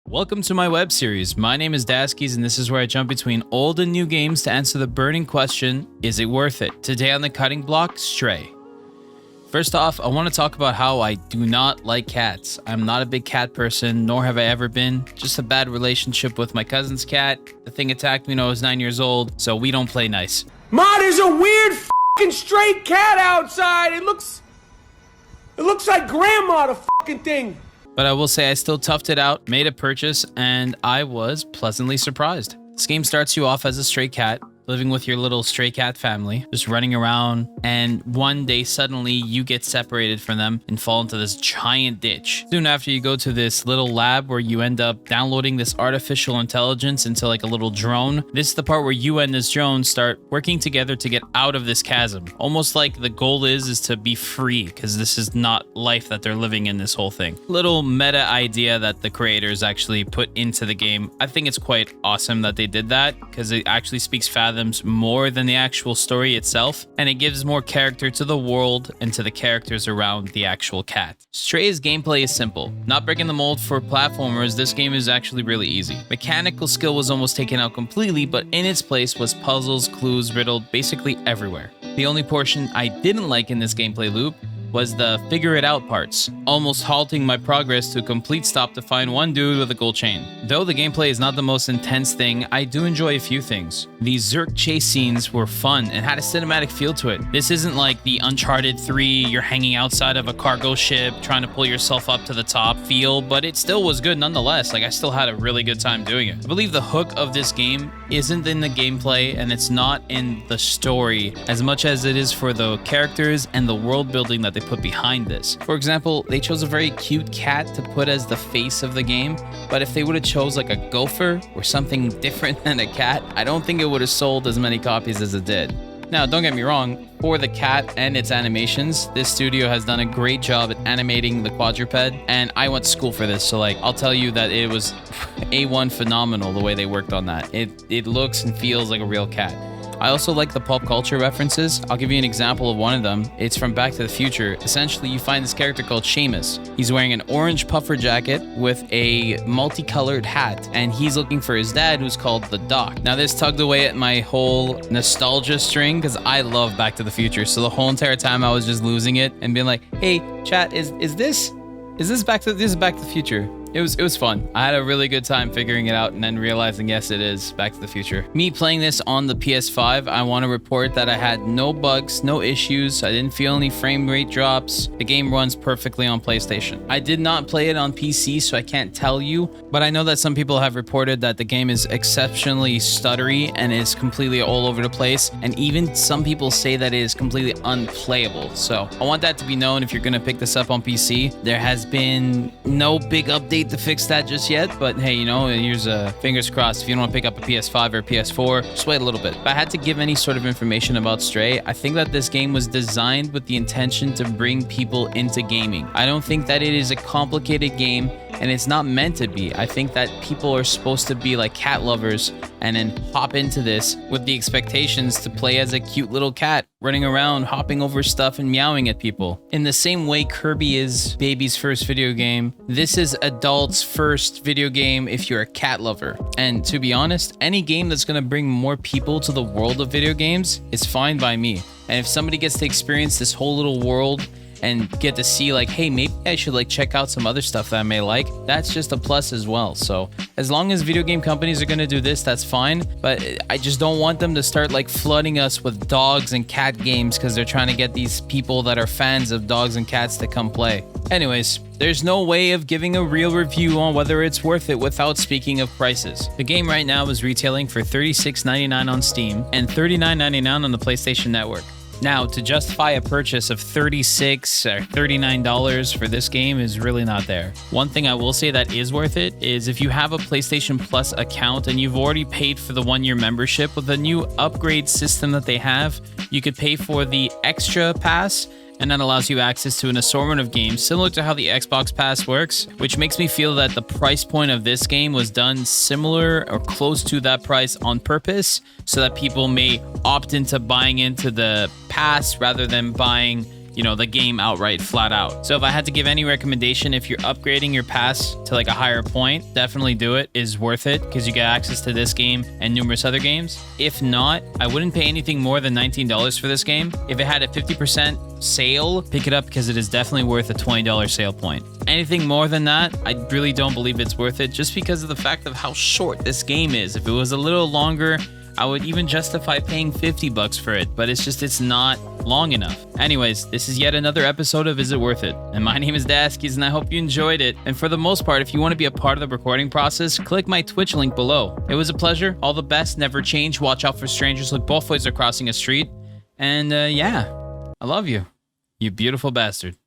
Welcome to my web series. My name is Daskys, and this is where I jump between old and new games to answer the burning question, is it worth it? Today on the cutting block, Stray. First off, I want to talk about how I do not like cats. I'm not a big cat person, nor have I ever been. Just a bad relationship with my cousin's cat. The thing attacked me when I was 9 years old, so we don't play nice. Ma, there's a weird fucking stray cat outside. It looks like grandma, the fucking thing. But I will say I still toughed it out, made a purchase, and I was pleasantly surprised. This game starts you off as a stray cat, living with your little stray cat family, just running around, and one day suddenly you get separated from them and fall into this giant ditch. Soon after, you go to this little lab where you end up downloading this artificial intelligence into like a little drone. This is the part where you and this drone start working together to get out of this chasm. Almost like the goal is to be free, because this is not life that they're living in, this whole thing. Little meta idea that the creators actually put into the game. I think it's quite awesome that they did that, because it actually speaks fathoms more than the actual story itself, and it gives more character to the world and to the characters around the actual cat. Stray's gameplay is simple. Not breaking the mold for platformers, this game is actually really easy. Mechanical skill was almost taken out completely, but in its place was puzzles, clues riddled basically everywhere. The only portion I didn't like in this gameplay loop was the figure it out parts, almost halting my progress to a complete stop to find one dude with a gold chain. Though the gameplay is not the most intense thing, I do enjoy a few things. These Zerk chase scenes were fun and had a cinematic feel to it. This isn't like the Uncharted 3, you're hanging outside of a cargo ship trying to pull yourself up to the top feel, but it still was good nonetheless. Like, I still had a really good time doing it. I believe the hook of this game isn't in the gameplay and it's not in the story as much as it is for the characters and the world building that they put behind this. For example, they chose a very cute cat to put as the face of the game, but if they would have chose like a gopher or something different than a cat, I don't think it would have sold as many copies as it did. Now, don't get me wrong, for the cat and its animations, this studio has done a great job at animating the quadruped, and I went to school for this, so like, I'll tell you that it was A1 phenomenal the way they worked on that. It looks and feels like a real cat. I also like the pop culture references. I'll give you an example of one of them. It's from Back to the Future. Essentially, you find this character called Seamus. He's wearing an orange puffer jacket with a multicolored hat, and he's looking for his dad, who's called the Doc. Now, this tugged away at my whole nostalgia string, because I love Back to the Future. So the whole entire time I was just losing it and being like, hey, chat, is this Back to the Future? It was fun. I had a really good time figuring it out and then realizing, yes, it is Back to the Future. Me playing this on the PS5, I want to report that I had no bugs, no issues. I didn't feel any frame rate drops. The game runs perfectly on PlayStation. I did not play it on PC, so I can't tell you, but I know that some people have reported that the game is exceptionally stuttery and is completely all over the place, and even some people say that it is completely unplayable. So I want that to be known if you're going to pick this up on PC. There has been no big update to fix that just yet, but hey, you know, here's fingers crossed. If you don't want to pick up a PS5 or a PS4, just wait a little bit. If I had to give any sort of information about Stray, I think that this game was designed with the intention to bring people into gaming. I don't think that it is a complicated game, and it's not meant to be. I think that people are supposed to be like cat lovers and then hop into this with the expectations to play as a cute little cat running around, hopping over stuff and meowing at people. In the same way Kirby is baby's first video game, this is adult's first video game if you're a cat lover. And to be honest, any game that's gonna bring more people to the world of video games is fine by me. And if somebody gets to experience this whole little world and get to see like, hey, maybe I should like check out some other stuff that I may like, that's just a plus as well. So as long as video game companies are gonna do this, that's fine. But I just don't want them to start like flooding us with dogs and cat games because they're trying to get these people that are fans of dogs and cats to come play. Anyways, there's no way of giving a real review on whether it's worth it without speaking of prices. The game right now is retailing for $36.99 on Steam and $39.99 on the PlayStation Network. Now, to justify a purchase of $36 or $39 for this game is really not there. One thing I will say that is worth it is if you have a PlayStation Plus account and you've already paid for the 1-year membership, with the new upgrade system that they have, you could pay for the extra pass, and that allows you access to an assortment of games similar to how the Xbox Pass works, which makes me feel that the price point of this game was done similar or close to that price on purpose so that people may opt into buying into the pass rather than buying you know, the game outright, flat out. So if I had to give any recommendation, if you're upgrading your pass to like a higher point, definitely do it. Is worth it because you get access to this game and numerous other games. If not, I wouldn't pay anything more than $19 for this game. If it had a 50% sale, pick it up because it is definitely worth a $20 sale point. Anything more than that, I really don't believe it's worth it just because of the fact of how short this game is. If it was a little longer, I would even justify paying $50 for it, but it's not long enough. Anyways, this is yet another episode of Is It Worth It? And my name is Daskys, and I hope you enjoyed it. And for the most part, if you want to be a part of the recording process, click my Twitch link below. It was a pleasure. All the best. Never change. Watch out for strangers. Look both ways are crossing a street. And yeah, I love you. You beautiful bastard.